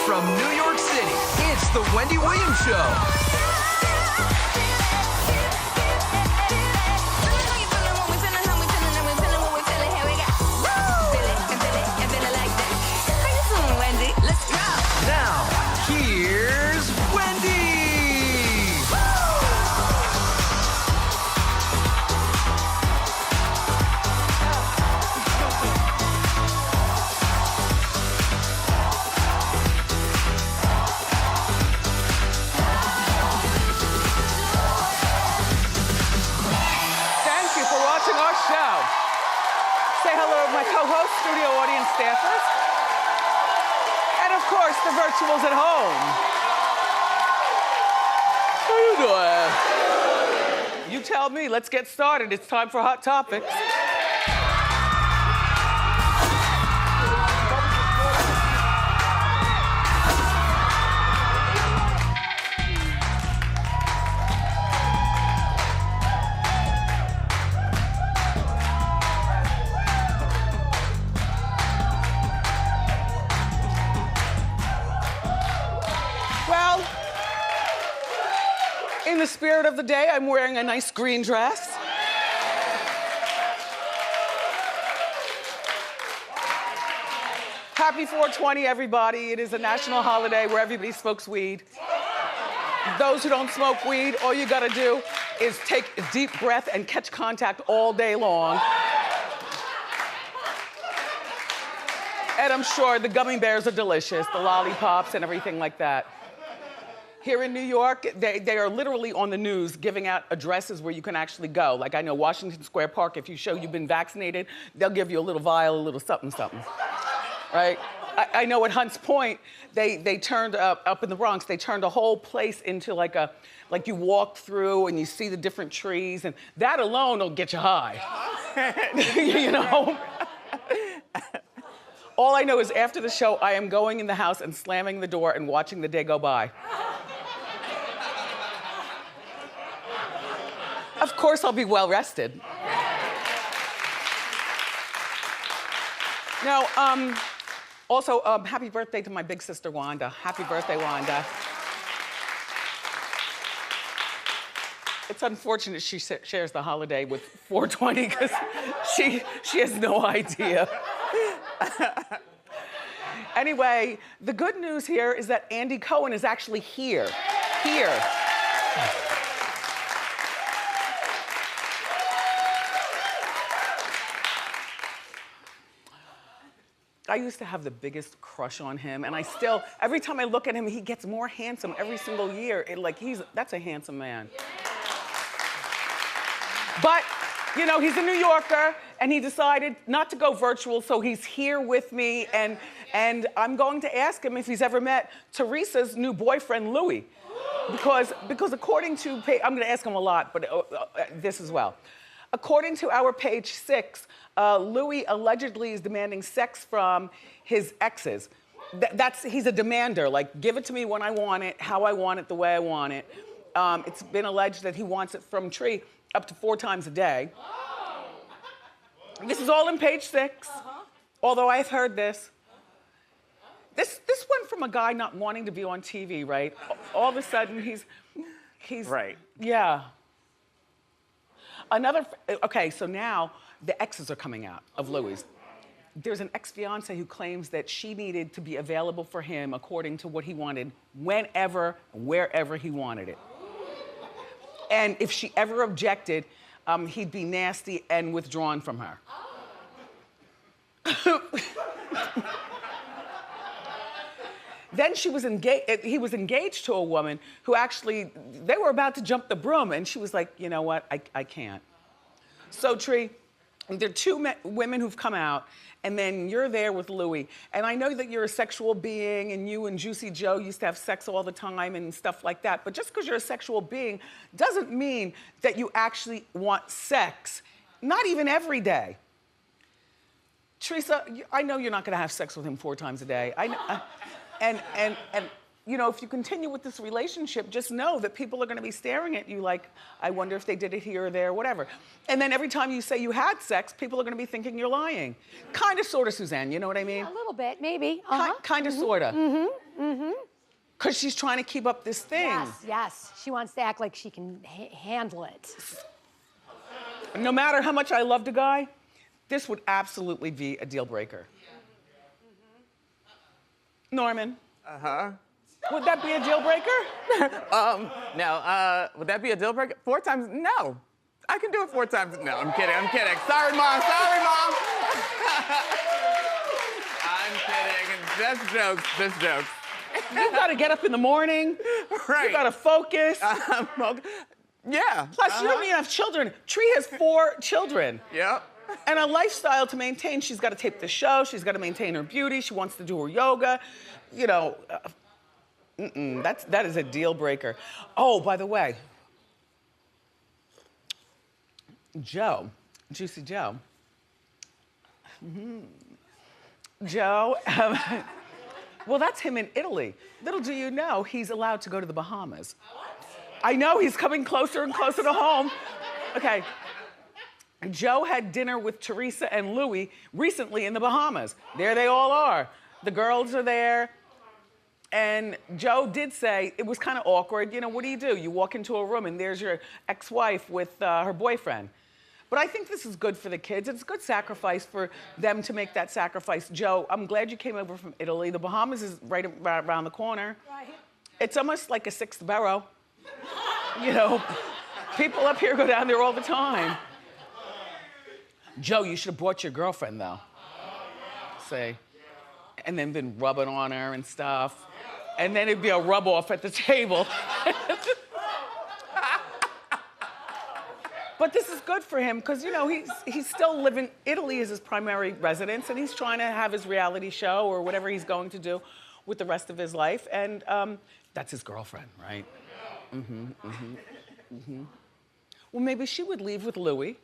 From New York City, it's the Wendy Williams Show. Co-host, studio audience staffers, and of course, the virtuals at home. How you doing? You tell me, let's get started. It's time for Hot Topics. In the spirit of the day, I'm wearing a nice green dress. Happy 420, everybody. It is a national holiday where everybody smokes weed. Those who don't smoke weed, all you gotta do is take a deep breath and catch contact all day long. And I'm sure the gummy bears are delicious, the lollipops and everything like that. Here in New York, they are literally on the news giving out addresses where you can actually go. Like I know Washington Square Park, if you show you've been vaccinated, they'll give you a little vial, a little something, something, right? I know at Hunts Point, they turned up in the Bronx, they turned a whole place into like you walk through and you see the different trees, and that alone will get you high, you know? All I know is after the show, I am going in the house and slamming the door and watching the day go by. Of course, I'll be well rested. Now, also, happy birthday to my big sister, Wanda. Happy birthday, Wanda. It's unfortunate she shares the holiday with 420 because she has no idea. Anyway, the good news here is that Andy Cohen is actually here. Here. I used to have the biggest crush on him, and I still, every time I look at him, he gets more handsome every single year. That's a handsome man. But, you know, he's a New Yorker, and he decided not to go virtual, so he's here with me, and I'm going to ask him if he's ever met Teresa's new boyfriend, Louis. Because according to, I'm gonna ask him a lot, but this as well. According to our page 6, Louis allegedly is demanding sex from his exes. He's a demander, like give it to me when I want it, how I want it, the way I want it. It's been alleged that he wants it from Tree up to 4 times a day. This is all in page 6, although I've heard this. This went from a guy not wanting to be on TV, right? All of a sudden he's right. Yeah. Okay, so now the exes are coming out of Louis. There's an ex-fiance who claims that she needed to be available for him according to what he wanted, whenever, wherever he wanted it. And if she ever objected, he'd be nasty and withdrawn from her. Then he was engaged to a woman who actually, they were about to jump the broom, and she was like, you know what, I can't. So Tree, there are 2 women who've come out, and then you're there with Louis. And I know that you're a sexual being, and you and Juicy Joe used to have sex all the time and stuff like that, but just because you're a sexual being doesn't mean that you actually want sex, not even every day. Teresa, I know you're not gonna have sex with him 4 times a day. I know. And you know, if you continue with this relationship, just know that people are gonna be staring at you like, I wonder if they did it here or there, whatever. And then every time you say you had sex, people are gonna be thinking you're lying. Kinda, sorta, Suzanne, you know what I mean? A little bit, maybe. Kinda, sorta. Because she's trying to keep up this thing. Yes, yes. She wants to act like she can handle it. No matter how much I loved a guy, this would absolutely be a deal breaker. Norman. Would that be a deal breaker? No, would that be a deal breaker? 4 times? No. I can do it 4 times. No, I'm kidding, I'm kidding. Sorry, Mom, sorry, Mom. I'm kidding. Just jokes, just jokes. You gotta get up in the morning. Right. You gotta focus. Yeah. Plus, you don't even have children. Tree has 4 children. Yep. And a lifestyle to maintain. She's gotta tape the show. She's gotta maintain her beauty. She wants to do her yoga. You know, that is a deal breaker. Oh, by the way, Joe, Juicy Joe. Joe, well, that's him in Italy. Little do you know, he's allowed to go to the Bahamas. I know, he's coming closer and closer to home. Okay. Joe had dinner with Teresa and Louis recently in the Bahamas. There they all are. The girls are there. And Joe did say it was kind of awkward. You know, what do? You walk into a room and there's your ex-wife with her boyfriend. But I think this is good for the kids. It's a good sacrifice for them to make that sacrifice. Joe, I'm glad you came over from Italy. The Bahamas is right around the corner. Right. It's almost like a 6th borough. You know, people up here go down there all the time. Joe, you should have brought your girlfriend, though. Say. And then been rubbing on her and stuff. And then it'd be a rub off at the table. But this is good for him because, you know, he's still living, Italy is his primary residence, and he's trying to have his reality show or whatever he's going to do with the rest of his life. And that's his girlfriend, right? Well, maybe she would leave with Louis,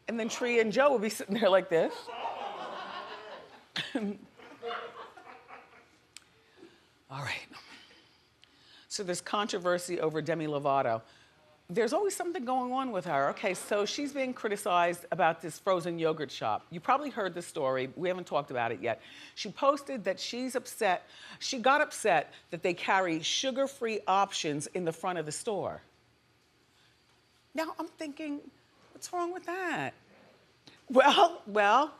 and then Tree and Joe would be sitting there like this. All right. So there's controversy over Demi Lovato. There's always something going on with her. Okay, so she's being criticized about this frozen yogurt shop. You probably heard this story. We haven't talked about it yet. She posted that she's upset. She got upset that they carry sugar-free options in the front of the store. Now I'm thinking, what's wrong with that? Well,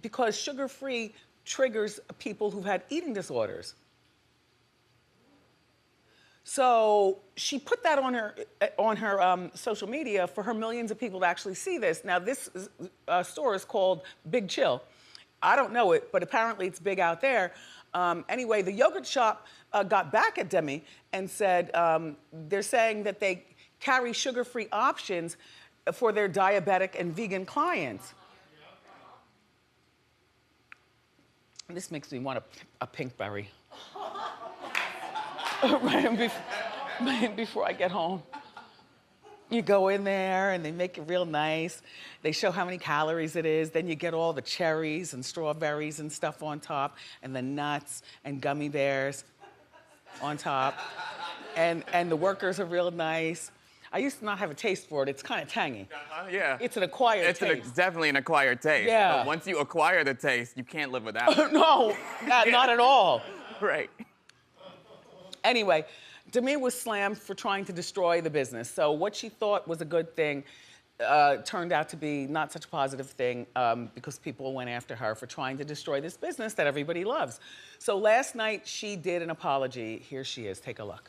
because sugar-free triggers people who've had eating disorders. So she put that on her social media for her millions of people to actually see this. Now this store is called Big Chill. I don't know it, but apparently it's big out there. Anyway, the yogurt shop got back at Demi and said they're saying that they carry sugar-free options for their diabetic and vegan clients. This makes me want a pink berry. Right before I get home. You go in there and they make it real nice. They show how many calories it is. Then you get all the cherries and strawberries and stuff on top, and the nuts and gummy bears on top. And the workers are real nice. I used to not have a taste for it. It's kind of tangy. Yeah. It's an acquired taste. It's definitely an acquired taste. Yeah. But once you acquire the taste, you can't live without it. No, not at all. Right. Anyway, Demi was slammed for trying to destroy the business. So what she thought was a good thing turned out to be not such a positive thing because people went after her for trying to destroy this business that everybody loves. So last night she did an apology. Here she is. Take a look.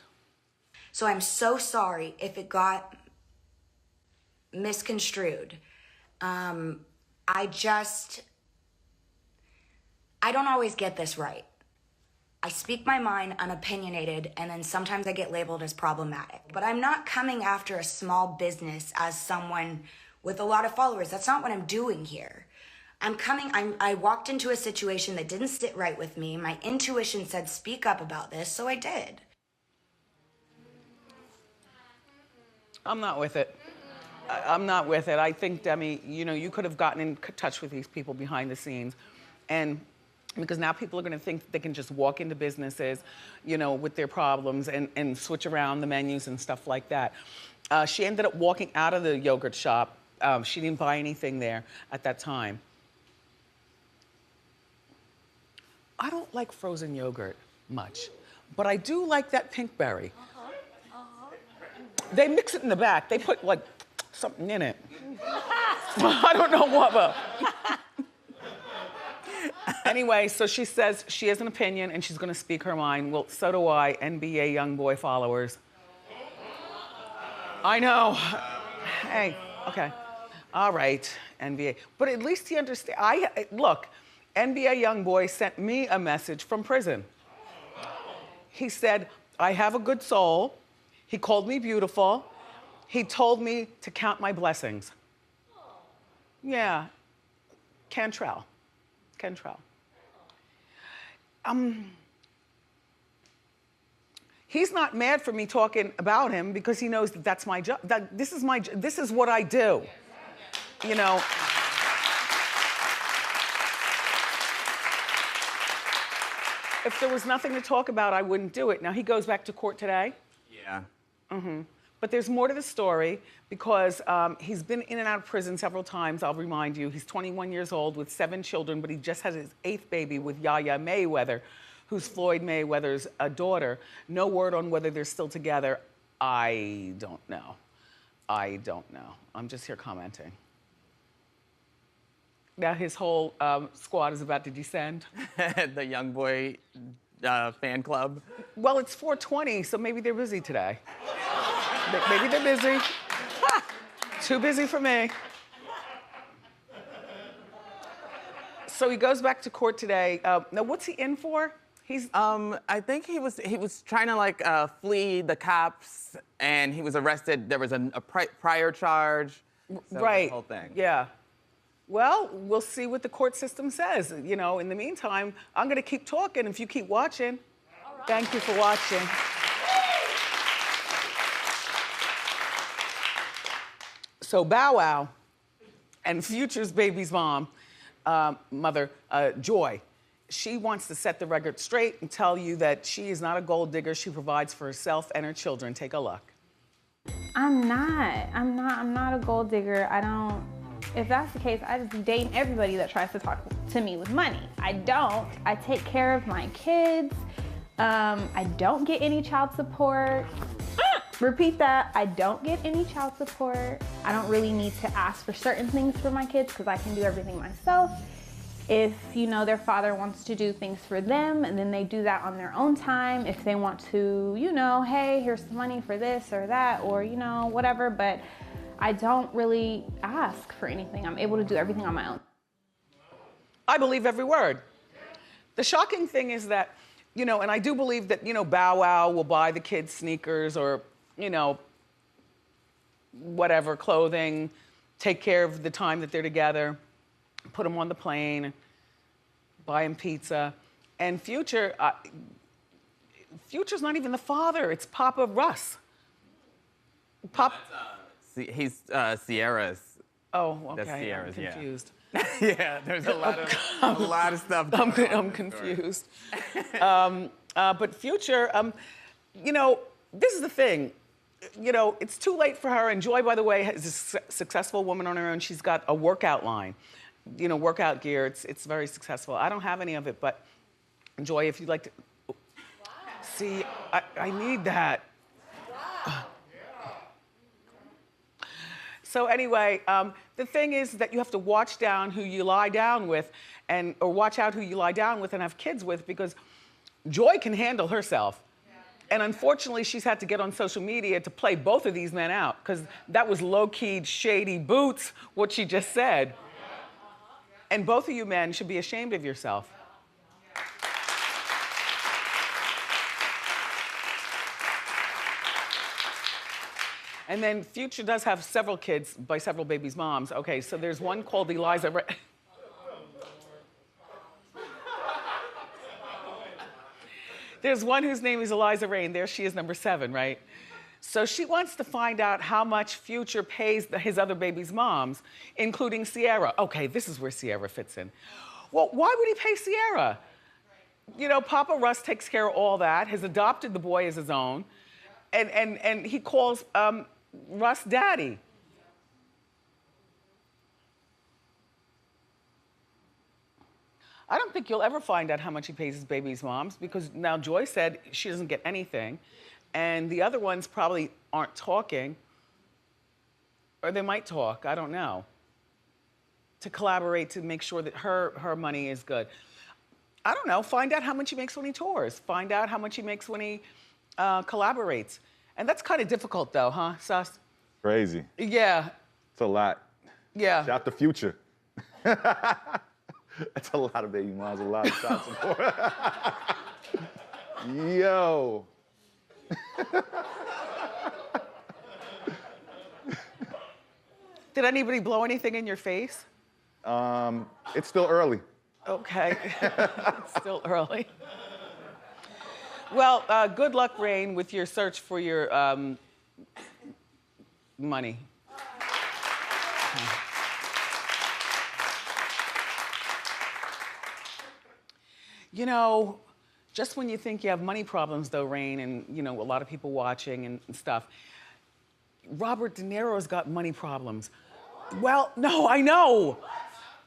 So I'm so sorry if it got misconstrued. I don't always get this right. I speak my mind, I'm opinionated, and then sometimes I get labeled as problematic. But I'm not coming after a small business as someone with a lot of followers. That's not what I'm doing here. I walked into a situation that didn't sit right with me. My intuition said speak up about this, so I did. I'm not with it. I'm not with it. I think, Demi, you know, you could have gotten in touch with these people behind the scenes and because now people are gonna think that they can just walk into businesses, you know, with their problems and switch around the menus and stuff like that. She ended up walking out of the yogurt shop. She didn't buy anything there at that time. I don't like frozen yogurt much, but I do like that pink berry. They mix it in the back. They put like something in it. I don't know what, but. Anyway, so she says she has an opinion and she's gonna speak her mind. Well, so do I, NBA YoungBoy followers. I know. Hey, okay. All right, NBA. But at least he understands. Look, NBA YoungBoy sent me a message from prison. He said, I have a good soul. He called me beautiful. He told me to count my blessings. Yeah, Cantrell. He's not mad for me talking about him because he knows that that's my job. This is what I do. You know. If there was nothing to talk about, I wouldn't do it. Now he goes back to court today. Yeah. But there's more to the story because he's been in and out of prison several times, I'll remind you. He's 21 years old with 7 children, but he just had his 8th baby with Yaya Mayweather, who's Floyd Mayweather's daughter. No word on whether they're still together. I don't know. I'm just here commenting. Now his whole squad is about to descend. The young boy fan club. Well, it's 4:20, so maybe they're busy today. Maybe they're busy. Too busy for me. So he goes back to court today. Now, what's he in for? He's. I think he was trying to like flee the cops, and he was arrested. There was a prior charge. So right. The whole thing. Yeah. Well, we'll see what the court system says. You know, in the meantime, I'm gonna keep talking if you keep watching. Right. Thank you for watching. So Bow Wow and Future's baby's mother, Joy, she wants to set the record straight and tell you that she is not a gold digger. She provides for herself and her children. Take a look. I'm not a gold digger. If that's the case, I just be dating everybody that tries to talk to me with money. I don't. I take care of my kids. I don't get any child support. Repeat that, I don't get any child support. I don't really need to ask for certain things for my kids because I can do everything myself. If, you know, their father wants to do things for them, and then they do that on their own time. If they want to, you know, hey, here's some money for this or that, or, you know, whatever, but I don't really ask for anything. I'm able to do everything on my own. I believe every word. The shocking thing is that, you know, and I do believe that, you know, Bow Wow will buy the kids sneakers or, you know, whatever, clothing, take care of the time that they're together, put them on the plane, buy them pizza. And Future's not even the father, it's Papa Russ. He's Sierra's. Oh, okay, That's Sierra's, I'm confused. Yeah, there's a lot of stuff. I'm confused. But Future, you know, this is the thing. You know, it's too late for her. And Joy, by the way, is a successful woman on her own. She's got a workout line, you know, workout gear. It's very successful. I don't have any of it, but Joy, if you'd like to. Wow. See, I need that. Wow. So anyway, the thing is that you have to watch down who you lie down with or watch out who you lie down with and have kids with because Joy can handle herself. And unfortunately, she's had to get on social media to play both of these men out because that was low-key, shady boots, what she just said. And both of you men should be ashamed of yourself. And then Future does have several kids by several babies' moms. Okay, so there's one called Eliza. There's one whose name is Eliza Rain. There she is, number 7, right? So she wants to find out how much Future pays his other babies' moms, including Sierra. Okay, this is where Sierra fits in. Well, why would he pay Sierra? You know, Papa Russ takes care of all that, has adopted the boy as his own, and he calls Russ daddy. I don't think you'll ever find out how much he pays his baby's moms because now Joy said she doesn't get anything, and the other ones probably aren't talking, or they might talk, I don't know, to collaborate to make sure that her money is good. I don't know, find out how much he makes when he tours. Find out how much he makes when he collaborates. And that's kind of difficult though, huh, Sus? Crazy. Yeah. It's a lot. Yeah. Shout the future. That's a lot of baby moms, a lot of child support. Yo. Did anybody blow anything in your face? It's still early. Okay, it's still early. Well, good luck, Rain, with your search for your money. You know, just when you think you have money problems, though, Rain, and you know a lot of people watching and stuff, Robert De Niro's got money problems. Well, no, I know.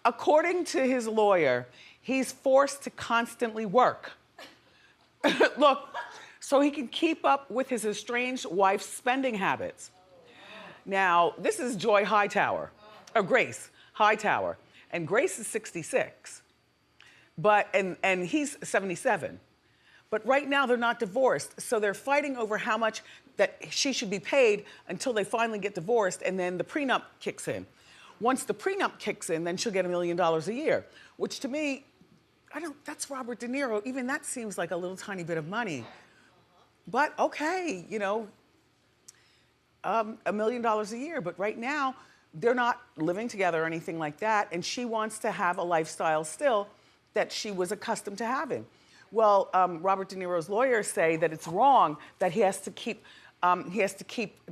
According to his lawyer, he's forced to constantly work. Look, so he can keep up with his estranged wife's spending habits. Now, this is Joy Hightower, or Grace Hightower, and Grace is 66, and he's 77. But right now they're not divorced, so they're fighting over how much that she should be paid until they finally get divorced, and then the prenup kicks in. Once the prenup kicks in, then she'll get $1 million a year, which to me, that's Robert De Niro. Even that seems like a little tiny bit of money. But okay, you know, $1 million a year. But right now, they're not living together or anything like that. And she wants to have a lifestyle still that she was accustomed to having. Well, Robert De Niro's lawyers say that it's wrong that he has to keep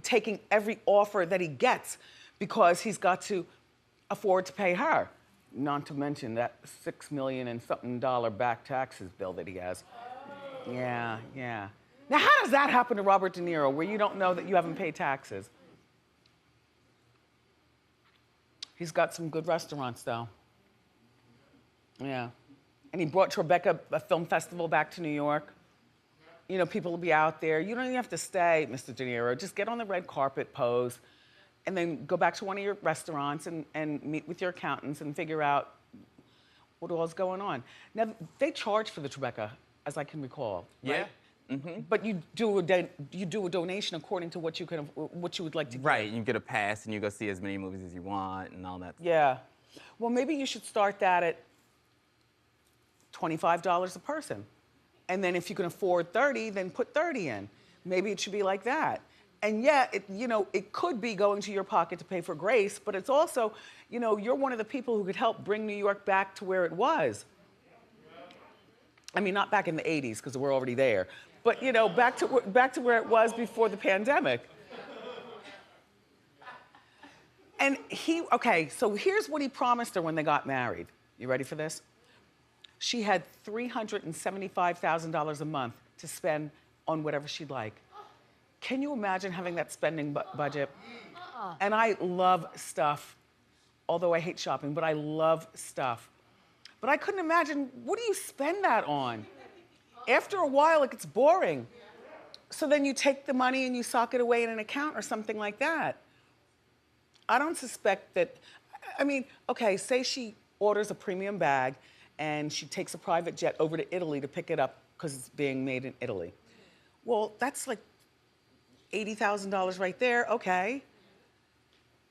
taking every offer that he gets because he's got to afford to pay her. Not to mention that $6 million and something back taxes bill that he has. Yeah, yeah. Now, how does that happen to Robert De Niro, where you don't know that you haven't paid taxes? He's got some good restaurants, though. Yeah. And he brought Tribeca a film festival back to New York. You know, people will be out there. You don't even have to stay, Mr. De Niro. Just get on the red carpet, pose, and then go back to one of your restaurants and meet with your accountants and figure out what all's going on. Now, they charge for the Tribeca, as I can recall. Right? Yeah. Mm-hmm. But you do a donation according to what you would like to get. Right, you get a pass and you go see as many movies as you want and all that. Yeah. Well, maybe you should start that at $25 a person. And then if you can afford 30, then put 30 in. Maybe it should be like that. And yet, it could be going to your pocket to pay for Grace, but it's also, you're one of the people who could help bring New York back to where it was. I mean, not back in the 80s, because we're already there, but, back to where it was before the pandemic. And so here's what he promised her when they got married. You ready for this? She had $375,000 a month to spend on whatever she'd like. Can you imagine having that spending budget? And I love stuff, although I hate shopping, but I love stuff. But I couldn't imagine, what do you spend that on? After a while, it gets boring. So then you take the money and you sock it away in an account or something like that. I don't suspect that, say she orders a premium bag and she takes a private jet over to Italy to pick it up because it's being made in Italy. Well, that's like $80,000 right there, okay.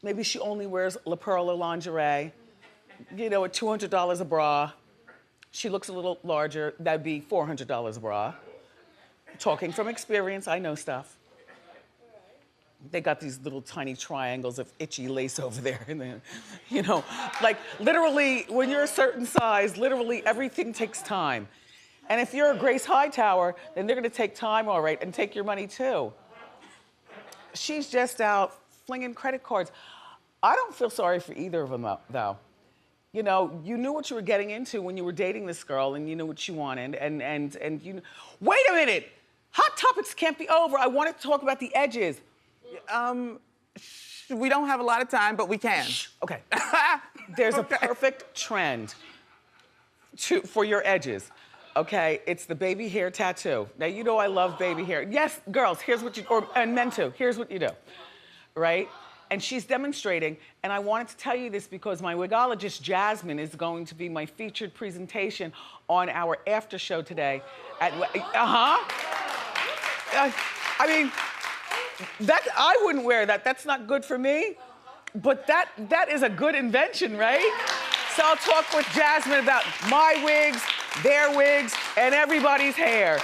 Maybe she only wears La Perla lingerie, at $200 a bra. She looks a little larger, that'd be $400 a bra. Talking from experience, I know stuff. They got these little tiny triangles of itchy lace over there. And then, like literally, when you're a certain size, literally everything takes time. And if you're a Grace Hightower, then they're gonna take time, all right, and take your money too. She's just out flinging credit cards. I don't feel sorry for either of them, though. you know, you knew what you were getting into when you were dating this girl, and you knew what you wanted, and you. Wait a minute, Hot Topics can't be over. I wanted to talk about the edges. We don't have a lot of time, but we can. Okay. There's a perfect trend for your edges. Okay, it's the baby hair tattoo. Now, you know I love baby hair. Yes, girls, here's what you, and men too, here's what you do, right? And she's demonstrating, and I wanted to tell you this because my wigologist, Jasmine, is going to be my featured presentation on our after show today at, I mean, that, I wouldn't wear that, that's not good for me, but that is a good invention, right? So I'll talk with Jasmine about my wigs, their wigs, and everybody's hair.